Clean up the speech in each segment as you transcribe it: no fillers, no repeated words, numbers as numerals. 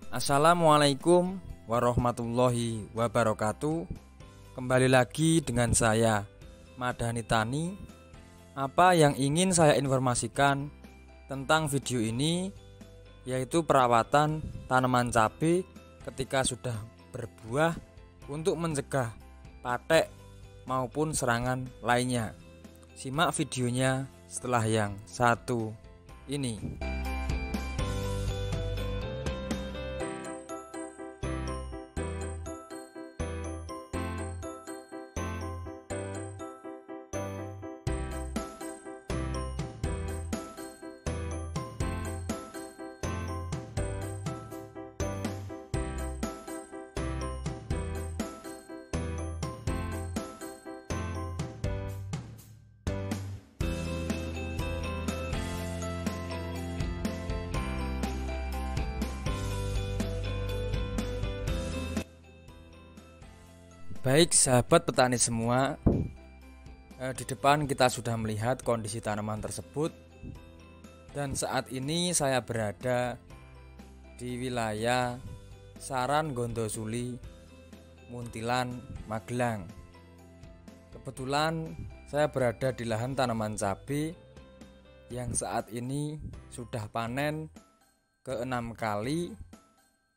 Assalamualaikum warahmatullahi wabarakatuh. Kembali lagi dengan saya, Madani Tani. Apa yang ingin saya informasikan tentang video ini yaitu perawatan tanaman cabai ketika sudah berbuah untuk mencegah patek maupun serangan lainnya. Simak videonya setelah yang satu ini. Baik sahabat petani semua, di depan kita sudah melihat kondisi tanaman tersebut. Dan saat ini saya berada di wilayah Saran Gondosuli, Muntilan, Magelang. Kebetulan saya berada di lahan tanaman cabai yang saat ini sudah panen ke-6 kali.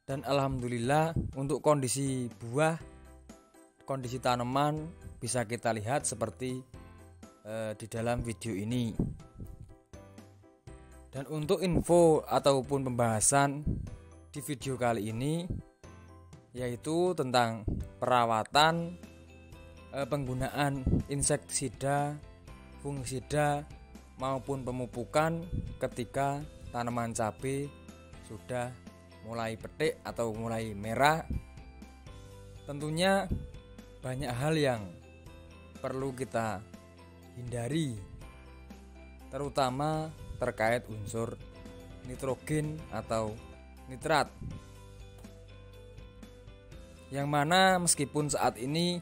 Dan alhamdulillah untuk kondisi buah, kondisi tanaman bisa kita lihat seperti di dalam video ini. Dan untuk info ataupun pembahasan di video kali ini yaitu tentang perawatan, penggunaan insektisida, fungisida maupun pemupukan ketika tanaman cabai sudah mulai petik atau mulai merah. Tentunya banyak hal yang perlu kita hindari, terutama terkait unsur nitrogen atau nitrat, yang mana meskipun saat ini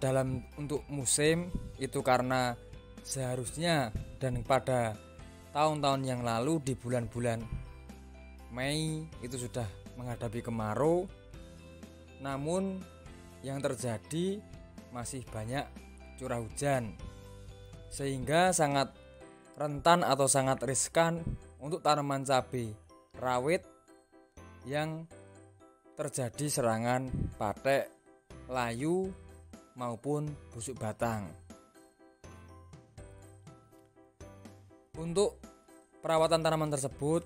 dalam untuk musim itu karena seharusnya dan pada tahun-tahun yang lalu di bulan-bulan Mei itu sudah menghadapi kemarau. Namun yang terjadi masih banyak curah hujan, sehingga sangat rentan atau sangat riskan untuk tanaman cabai rawit yang terjadi serangan patek, layu maupun busuk batang. Untuk perawatan tanaman tersebut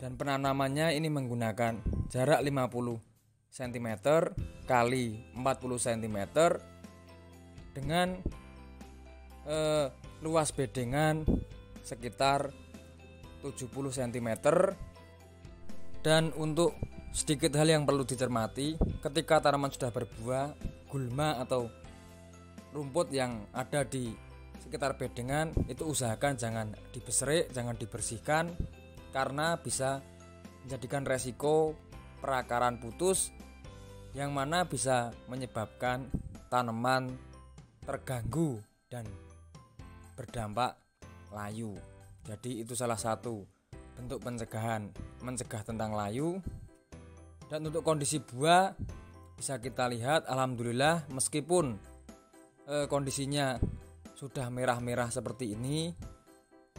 dan penanamannya ini menggunakan jarak 50 cm kali 40 cm dengan luas bedengan sekitar 70 cm. Dan untuk sedikit hal yang perlu dicermati ketika tanaman sudah berbuah, gulma atau rumput yang ada di sekitar bedengan itu usahakan jangan dibeserik, jangan dibersihkan, karena bisa menjadikan resiko perakaran putus yang mana bisa menyebabkan tanaman terganggu dan berdampak layu. Jadi itu salah satu bentuk pencegahan, mencegah tentang layu. Dan untuk kondisi buah bisa kita lihat alhamdulillah meskipun kondisinya sudah merah-merah seperti ini,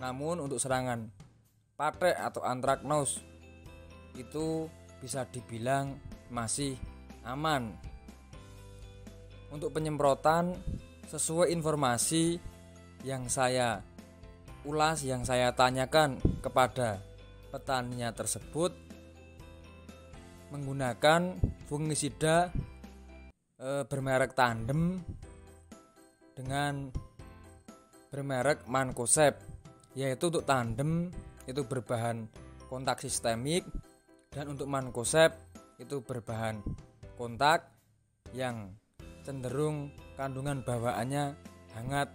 namun untuk serangan patek atau antraknose itu bisa dibilang masih aman. Untuk penyemprotan sesuai informasi yang saya ulas, yang saya tanyakan kepada petaninya tersebut, menggunakan fungisida bermerek Tandem dengan bermerek Mancozeb, yaitu untuk Tandem itu berbahan kontak sistemik dan untuk Mancozeb itu berbahan kontak yang cenderung kandungan bawaannya hangat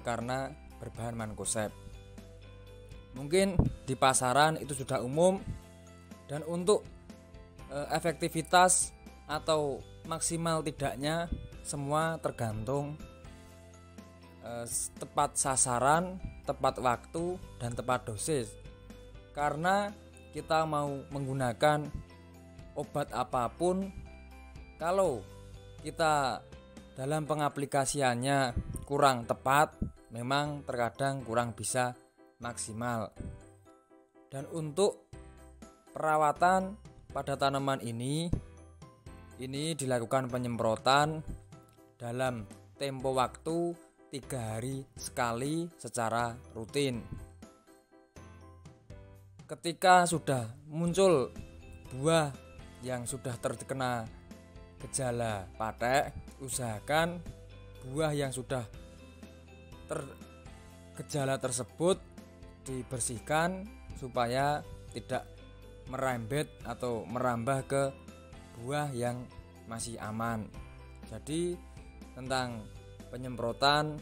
karena berbahan Mancozeb. Mungkin di pasaran itu sudah umum. Dan untuk efektivitas atau maksimal tidaknya semua tergantung tepat sasaran, tepat waktu, dan tepat dosis. Karena kita mau menggunakan obat apapun, kalau kita dalam pengaplikasiannya kurang tepat, memang terkadang kurang bisa maksimal. Dan untuk perawatan pada tanaman ini dilakukan penyemprotan dalam tempo waktu 3 hari sekali secara rutin. Ketika sudah muncul buah yang sudah terkena gejala patek, usahakan buah yang sudah tergejala tersebut dibersihkan supaya tidak merembet atau merambah ke buah yang masih aman. Jadi tentang penyemprotan,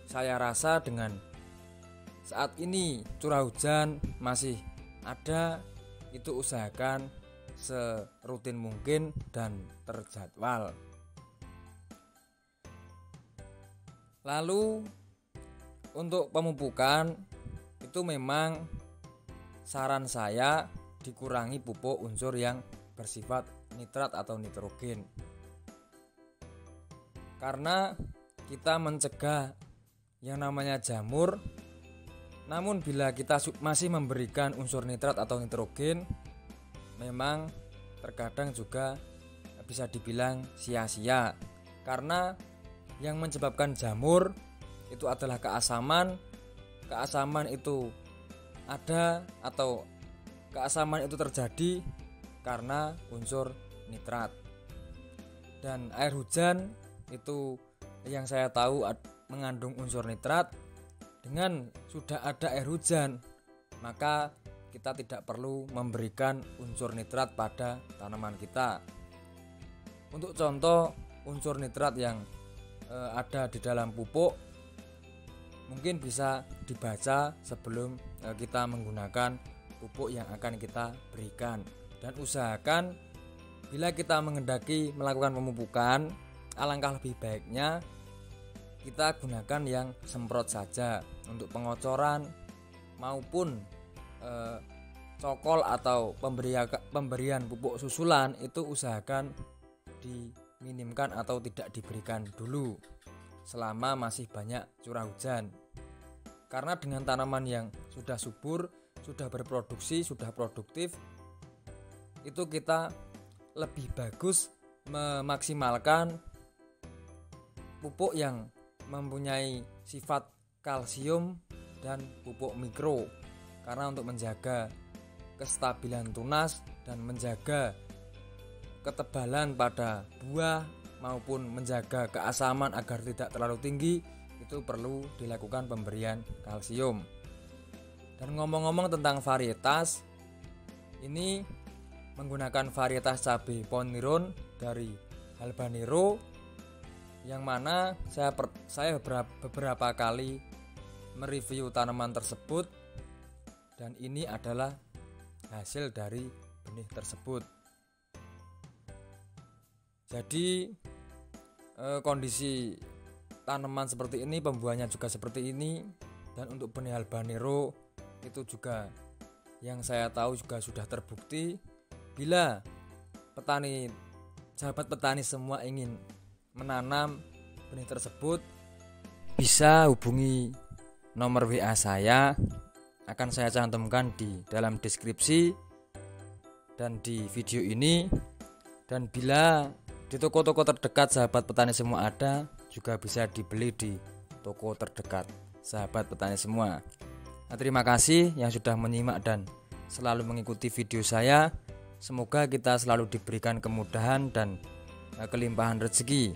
saya rasa dengan saat ini curah hujan masih ada, itu usahakan serutin mungkin dan terjadwal. Lalu untuk pemupukan itu memang saran saya dikurangi pupuk unsur yang bersifat nitrat atau nitrogen, karena kita mencegah yang namanya jamur. Namun bila kita masih memberikan unsur nitrat atau nitrogen, memang terkadang juga bisa dibilang sia-sia, karena yang menyebabkan jamur itu adalah keasaman. Keasaman itu ada atau keasaman itu terjadi karena unsur nitrat. Dan air hujan itu yang saya tahu mengandung unsur nitrat. Dengan sudah ada air hujan, maka kita tidak perlu memberikan unsur nitrat pada tanaman kita. Untuk contoh unsur nitrat yang ada di dalam pupuk mungkin bisa dibaca sebelum kita menggunakan pupuk yang akan kita berikan. Dan usahakan bila kita menghendaki melakukan pemupukan, alangkah lebih baiknya kita gunakan yang semprot saja. Untuk pengocoran maupun cokol atau pemberian pupuk susulan itu usahakan diminimkan atau tidak diberikan dulu selama masih banyak curah hujan. Karena dengan tanaman yang sudah subur, sudah berproduksi, sudah produktif, itu kita lebih bagus memaksimalkan pupuk yang mempunyai sifat kalsium dan pupuk mikro, karena untuk menjaga kestabilan tunas dan menjaga ketebalan pada buah maupun menjaga keasaman agar tidak terlalu tinggi, itu perlu dilakukan pemberian kalsium. Dan ngomong-ngomong tentang varietas, ini menggunakan varietas cabai Poniron dari Habanero, yang mana saya beberapa kali mereview tanaman tersebut, dan ini adalah hasil dari benih tersebut. Jadi kondisi tanaman seperti ini, pembuahannya juga seperti ini. Dan untuk benih Habanero itu juga yang saya tahu juga sudah terbukti. Bila sahabat petani semua ingin menanam benih tersebut, bisa hubungi nomor WA saya, akan saya cantumkan di dalam deskripsi dan di video ini. Dan bila di toko-toko terdekat sahabat petani semua ada, juga bisa dibeli di toko terdekat sahabat petani semua. Nah, terima kasih yang sudah menyimak dan selalu mengikuti video saya. Semoga kita selalu diberikan kemudahan dan kelimpahan rezeki.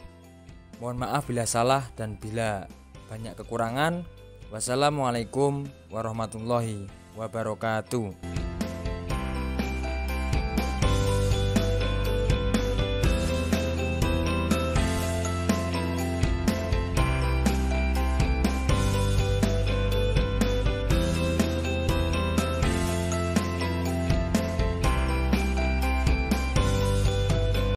Mohon maaf bila salah dan bila banyak kekurangan. Wassalamualaikum warahmatullahi wabarakatuh.